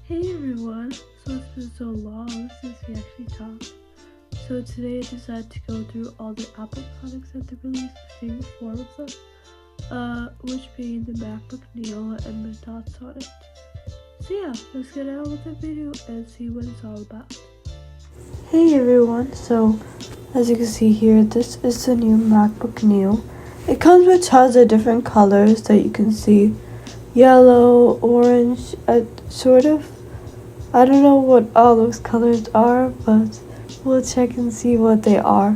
Hey everyone, so it's been so long since we actually talked. So today I decided to go through all the Apple products that they released, my favorite four of them, which being the MacBook Neo and my thoughts on it. So yeah, let's get on with the video and see what it's all about. Hey everyone, so as you can see here, this is the new MacBook Neo. It comes with tons of different colors that you can see. Yellow, orange, sort of. I don't know what all those colors are, but we'll check and see what they are.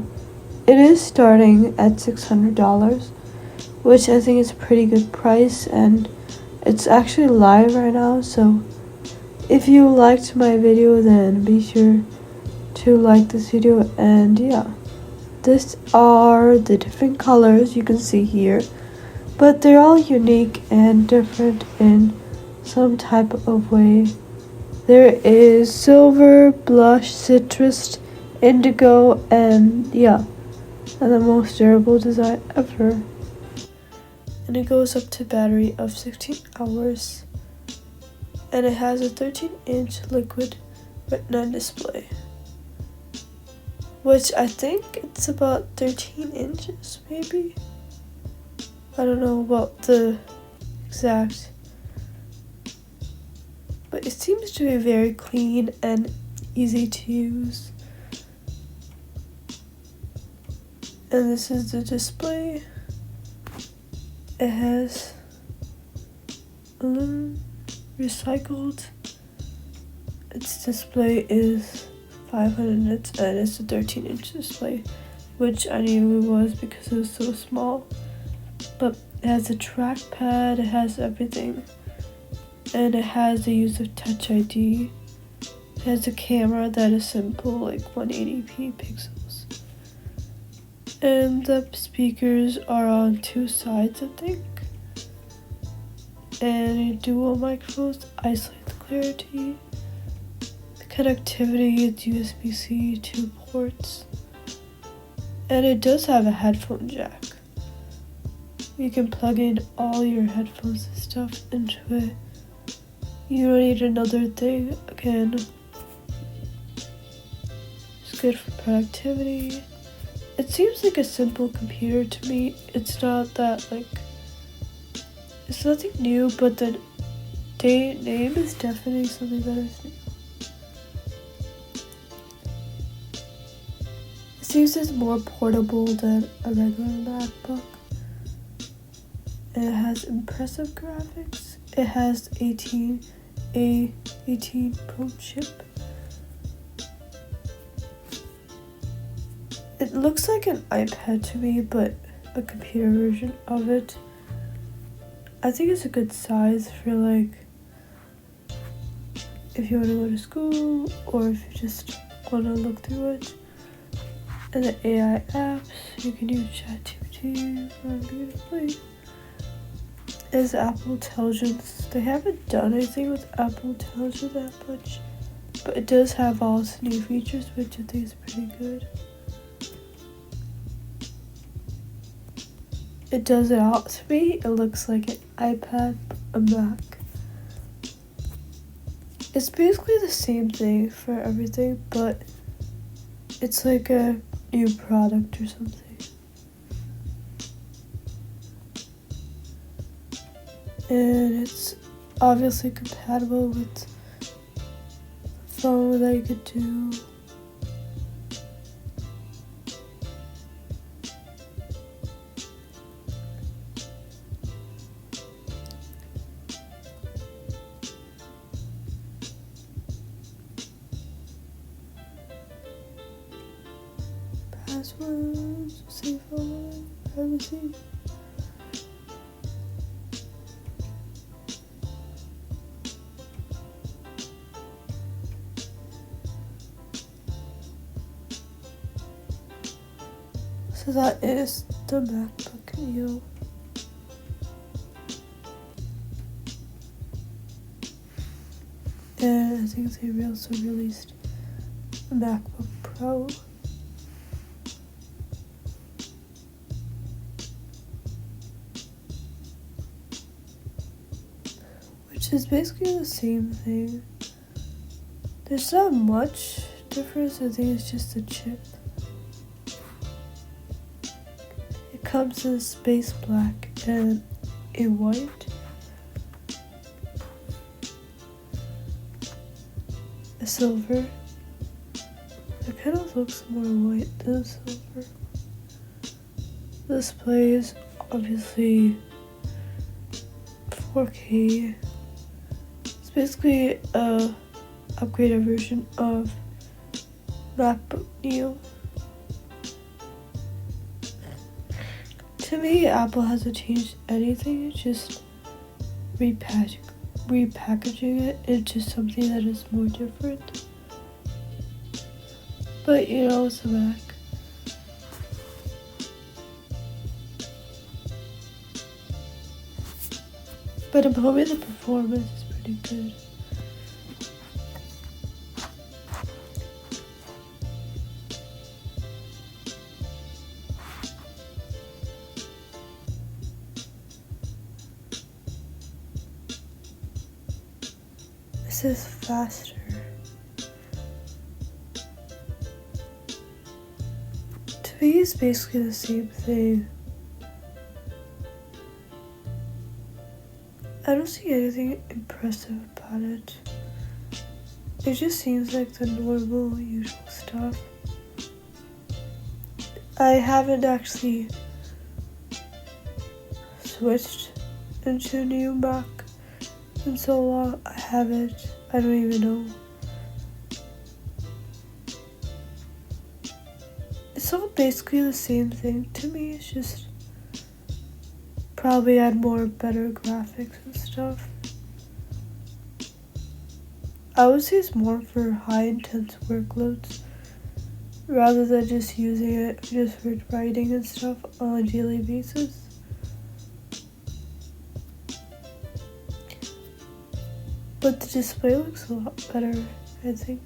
It is starting at $600, which I think is a pretty good price, and it's actually live right now, so if you liked my video, then be sure to like this video. And yeah, these are the different colors you can see here, but they're all unique and different in some type of way. There is silver, blush, citrus, indigo, and yeah, and the most durable design ever. And it goes up to battery of 16 hours. And it has a 13-inch liquid retina display, which I think it's about 13 inches maybe. I don't know about the exact, but it seems to be very clean and easy to use. And this is the display. It has aluminum recycled. Its display is 500 nits and it's a 13-inch display, which I knew it was because it was so small. But it has a trackpad, it has everything. And it has the use of Touch ID. It has a camera that is simple, like 180p pixels. And the speakers are on two sides, I think. And dual microphones isolate the clarity. The connectivity is USB-C 2 ports. And it does have a headphone jack. You can plug in all your headphones and stuff into it. You don't need another thing again. It's good for productivity. It seems like a simple computer to me. It's not that it's nothing new, but the name is definitely something that is new. It seems it's more portable than a regular MacBook. And it has impressive graphics. It has A18 Pro chip. It looks like an iPad to me, but a computer version of it. I think it's a good size for if you want to go to school or if you just want to look through it. And the AI apps, you can use ChatGPT, run beautifully. Is Apple Intelligence. They haven't done anything with Apple Intelligence that much, but it does have all its new features, which I think is pretty good. It does it all to me. It looks like an iPad, a Mac. It's basically the same thing for everything, but it's like a new product or something. And it's obviously compatible with the phone that you could do. Passwords, safe online, privacy. So that is the MacBook Neo. And I think they also released a MacBook Pro. Which is basically the same thing. There's not much difference, I think it's just the chip. It comes in space black and in white. A silver. It kind of looks more white than silver. The display is obviously 4K. It's basically a upgraded version of MacBook Neo. To me, Apple hasn't changed anything. It's just repackaging it into something that is more different. But you know, it's a Mac. But I'm hoping the performance is pretty good. This is faster. To me, it's basically the same thing. I don't see anything impressive about it. It just seems like the normal, usual stuff. I haven't actually switched into a new Mac in so long. I haven't. I don't even know. It's all basically the same thing to me. It's just probably add more better graphics and stuff. I would say it's more for high intense workloads rather than just using it just for writing and stuff on a daily basis. But the display looks a lot better, I think.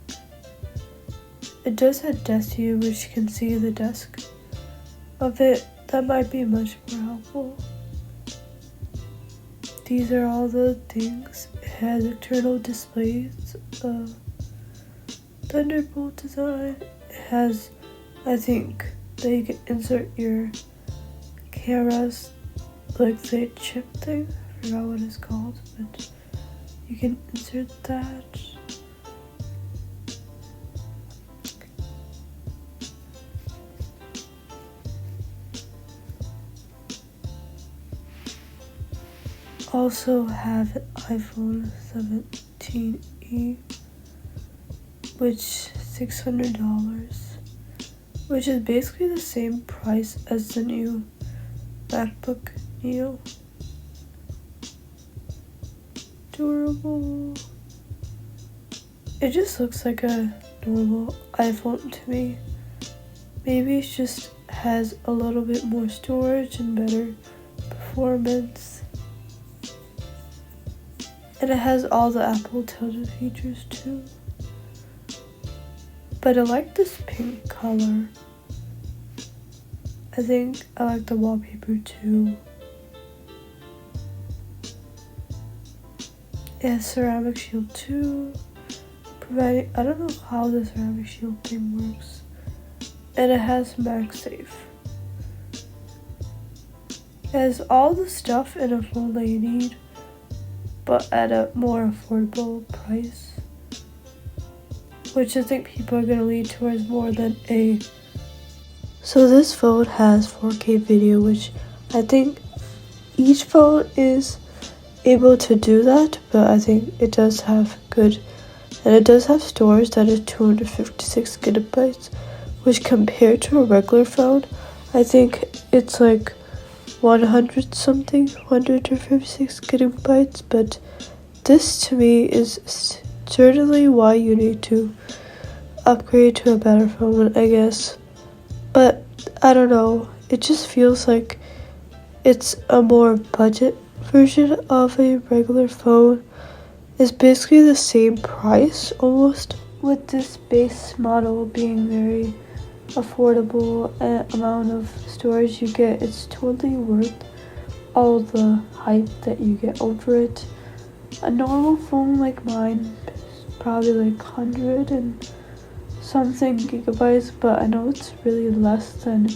It does have desk view, which you can see the desk of it. That might be much more helpful. These are all the things. It has external displays, Thunderbolt design. It has, I think, that you can insert your cameras, like the chip thing. I forgot what it's called, but you can insert that. Also have an iPhone 17e, which $600, which is basically the same price as the new MacBook Neo. Durable. It just looks like a normal iPhone to me. Maybe it just has a little bit more storage and better performance. And it has all the Apple tilted features too. But I like this pink color. I think I like the wallpaper too. It has ceramic shield too. Providing, I don't know how the ceramic shield thing works. And it has MagSafe. It has all the stuff in a phone that you need, but at a more affordable price, which I think people are going to lean towards more than a. So this phone has 4K video, which I think each phone is able to do that, but I think it does have good, and it does have storage that is 256 gigabytes, which compared to a regular phone, I think it's like 156 gigabytes, but this to me is certainly why you need to upgrade to a better phone, I guess. But I don't know, it just feels like it's a more budget version of a regular phone. It's basically the same price almost, with this base model being very affordable amount of storage you get. It's totally worth all the hype that you get over it. A normal phone like mine probably like 100 and something gigabytes, but I know it's really less than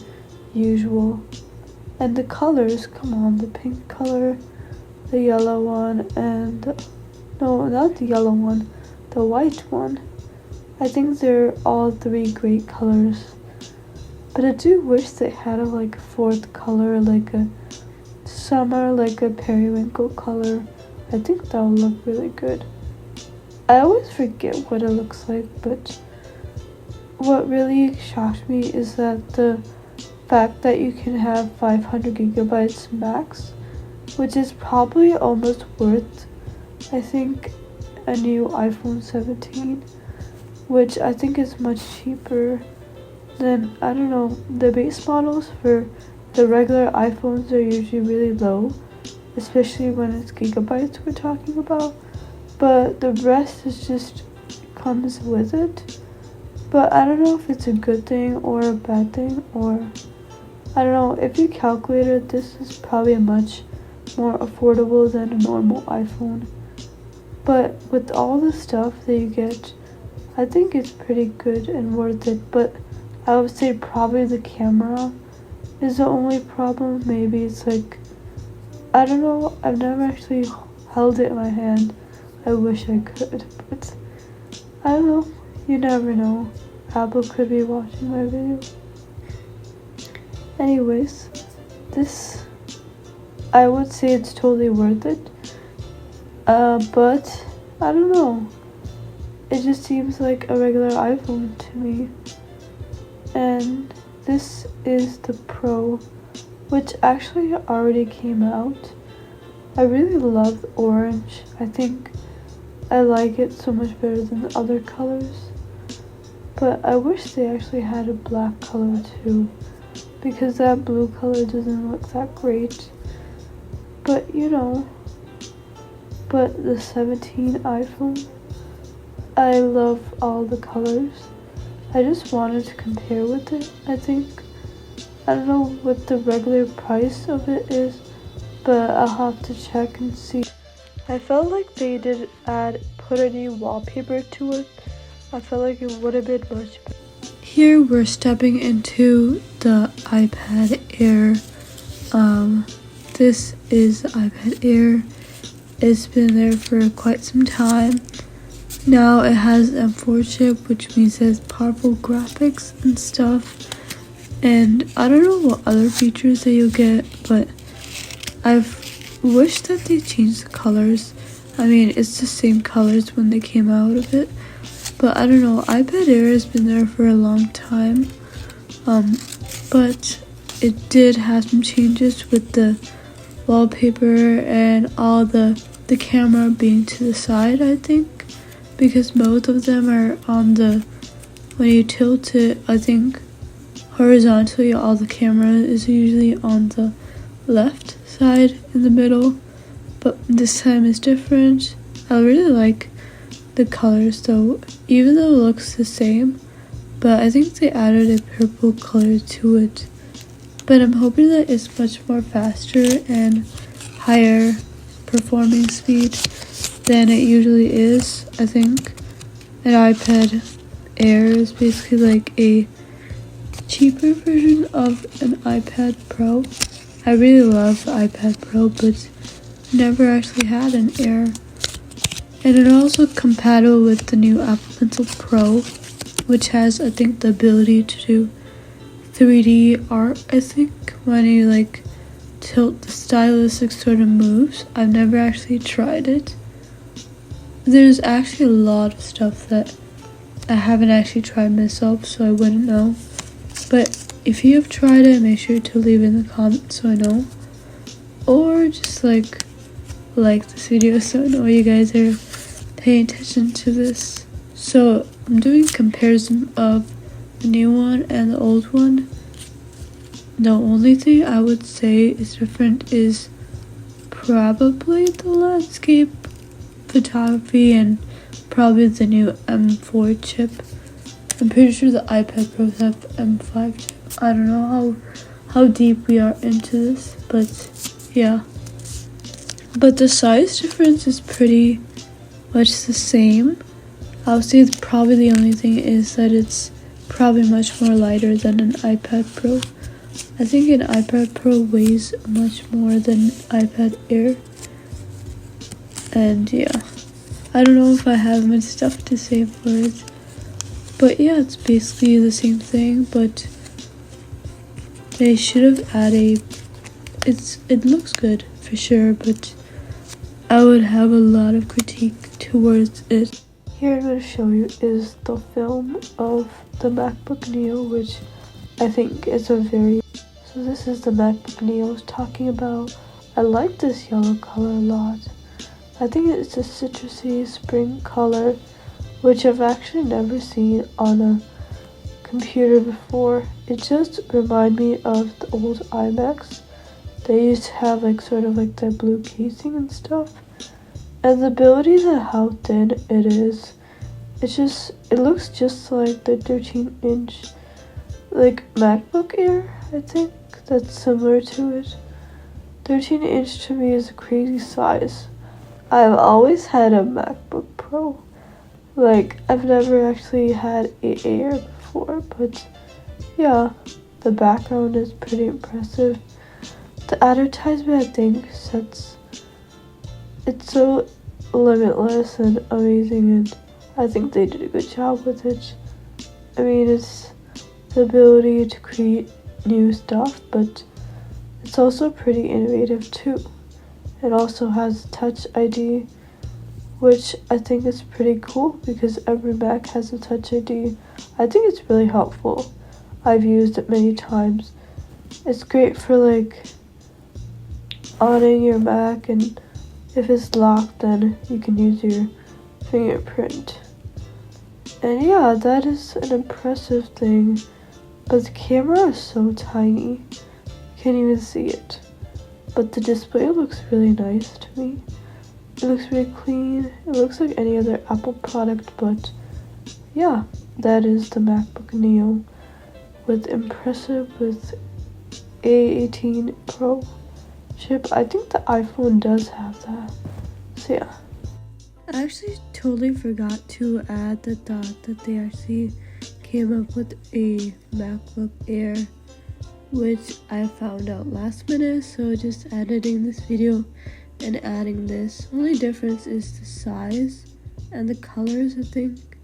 usual. And the colors, come on, the pink color, the yellow one, and no, not the yellow one, the white one. I think they're all three great colors. But I do wish they had like a fourth color, like a summer, like a periwinkle color. I think that would look really good. I always forget what it looks like, but what really shocked me is that the fact that you can have 500 gigabytes max, which is probably almost worth, I think, a new iPhone 17, which I think is much cheaper than, I don't know, the base models for the regular iPhones are usually really low, especially when it's gigabytes we're talking about, but the rest is just comes with it. But I don't know if it's a good thing or a bad thing, or I don't know. If you calculate it, this is probably much more affordable than a normal iPhone. But with all the stuff that you get, I think it's pretty good and worth it. But I would say probably the camera is the only problem. Maybe it's like, I don't know, I've never actually held it in my hand. I wish I could, but I don't know. You never know. Apple could be watching my video. Anyways, this, I would say it's totally worth it. But I don't know. It just seems like a regular iPhone to me. And this is the Pro, which actually already came out. I really love the orange. I think I like it so much better than the other colors. But I wish they actually had a black color too, because that blue color doesn't look that great. But you know, but the 17 iPhone, I love all the colors. I just wanted to compare with it. I think, I don't know what the regular price of it is, but I'll have to check and see. I felt like they did put a new wallpaper to it. I felt like it would have been much better. Here we're stepping into the iPad Air. This is the iPad Air. It's been there for quite some time. Now it has M4 chip, which means it has powerful graphics and stuff. And I don't know what other features that you'll get, but I've wished that they changed the colors. I mean, it's the same colors when they came out of it. But I don't know, iPad Air has been there for a long time, but it did have some changes with the wallpaper and all the camera being to the side, I think, because both of them are on the, when you tilt it, I think horizontally all the camera is usually on the left side in the middle, but this time is different. I really like the colors though, even though it looks the same, but I think they added a purple color to it. But I'm hoping that it's much more faster and higher performing speed than it usually is. I think an iPad Air is basically like a cheaper version of an iPad Pro. I really love the iPad Pro, but never actually had an Air. And it's also compatible with the new Apple Pencil Pro, which has, I think, the ability to do 3D art, I think, when you like tilt the stylus, it sort of moves. I've never actually tried it. There's actually a lot of stuff that I haven't actually tried myself, so I wouldn't know. But if you have tried it, make sure to leave in the comments so I know. Or just like this video so I know you guys are paying attention to this. So I'm doing comparison of the new one and the old one. The only thing I would say is different is probably the landscape photography and probably the new M4 chip. I'm pretty sure the iPad Pros have M5 chip. I don't know how deep we are into this, but yeah. But the size difference is pretty much the same. I'll say probably the only thing is that it's probably much more lighter than an iPad Pro. I think an iPad Pro weighs much more than iPad Air. And yeah, I don't know if I have much stuff to say for it. But yeah, it's basically the same thing, but they should have added it looks good for sure, but I would have a lot of critique towards it. Here I'm going to show you is the film of the MacBook Neo, which I think is a very... So this is the MacBook Neo I was talking about. I like this yellow color a lot. I think it's a citrusy spring color, which I've actually never seen on a computer before. It just reminds me of the old iMacs. They used to have like sort of like the blue casing and stuff. And the ability to how thin it is, it looks just like the 13-inch like MacBook Air, I think. That's similar to it. 13-inch to me is a crazy size. I've always had a MacBook Pro. Like, I've never actually had an Air before, but yeah, the background is pretty impressive. The advertisement, I think, it's so limitless and amazing, and I think they did a good job with it. I mean, it's the ability to create new stuff, but it's also pretty innovative too. It also has Touch ID, which I think is pretty cool because every Mac has a Touch ID. I think it's really helpful. I've used it many times. It's great for like on your Mac, and if it's locked, then you can use your fingerprint. And yeah, that is an impressive thing. But the camera is so tiny, you can't even see it. But the display looks really nice to me. It looks really clean. It looks like any other Apple product, but yeah, that is the MacBook Neo with A18 Pro chip. I think the iPhone does have that. So yeah. I actually totally forgot to add the thought that they actually came up with a MacBook Air, which I found out last minute, so just editing this video and adding this. Only difference is the size and the colors, I think.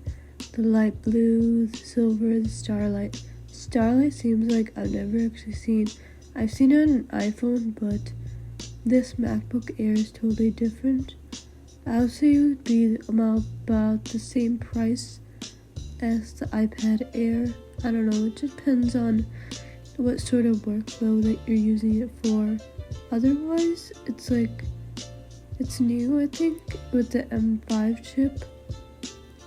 The light blue, the silver, the starlight. Starlight seems like I've never actually seen. I've seen it on an iPhone, but this MacBook Air is totally different. I would say it would be about the same price as the iPad Air. I don't know, it depends on what sort of workflow that you're using it for. Otherwise, it's new, I think, with the M5 chip.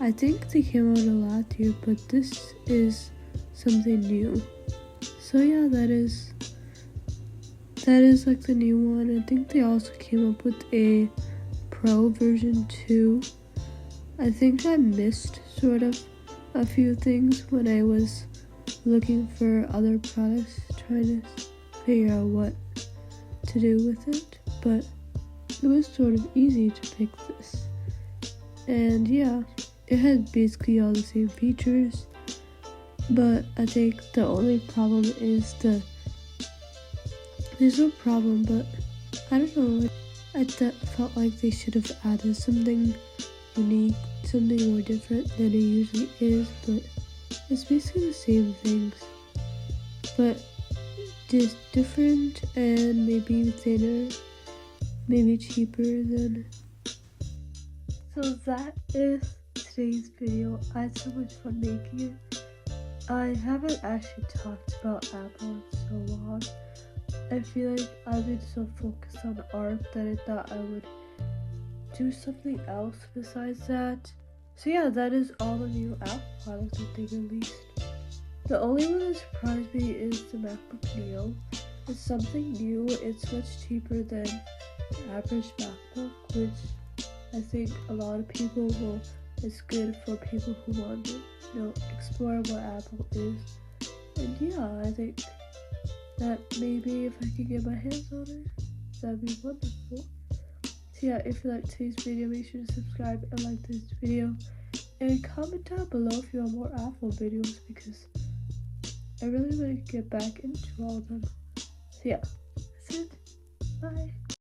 I think they came out a lot here, but this is something new. So yeah, that is like the new one. I think they also came up with a Pro version 2. I think I missed sort of a few things when I was looking for other products, trying to figure out what to do with it, but it was sort of easy to pick this. And yeah, it had basically all the same features, but I think the only problem is there's no problem, but I don't know, I felt like they should have added something unique, something more different than it usually is, but it's basically the same things, but just different and maybe thinner, maybe cheaper than. So that is today's video. I had so much fun making it. I haven't actually talked about Apple in so long. I feel like I've been so focused on art that I thought I would do something else besides that. So yeah, that is all the new Apple products that they released. The only one that surprised me is the MacBook Neo. It's something new. It's much cheaper than the average MacBook, which I think a lot of people will. It's good for people who want to, explore what Apple is. And yeah, I think that maybe if I could get my hands on it, that'd be wonderful. So yeah, if you like today's video, make sure to subscribe and like this video. And comment down below if you want more Apple videos because I really want to get back into all of them. So yeah, that's it. Bye.